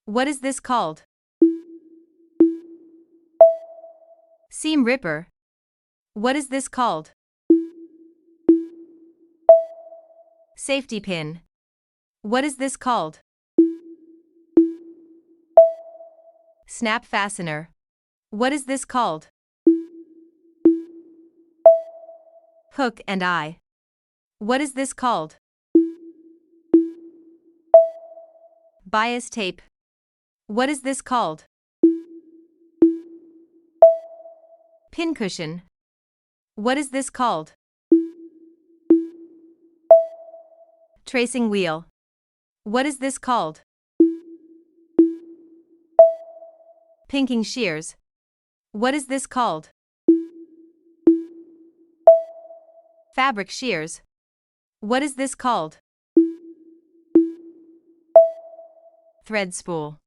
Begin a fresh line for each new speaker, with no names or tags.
What is this called? Seam ripper. What is this called? Safety pin. What is this called? Snap fastener. What is this called? Hook and eye. What is this called? Bias tape. What is this called? Pincushion. What is this called? Tracing wheel. What is this called? Pinking shears. What is this called? Fabric shears. What is this called? Thread spool.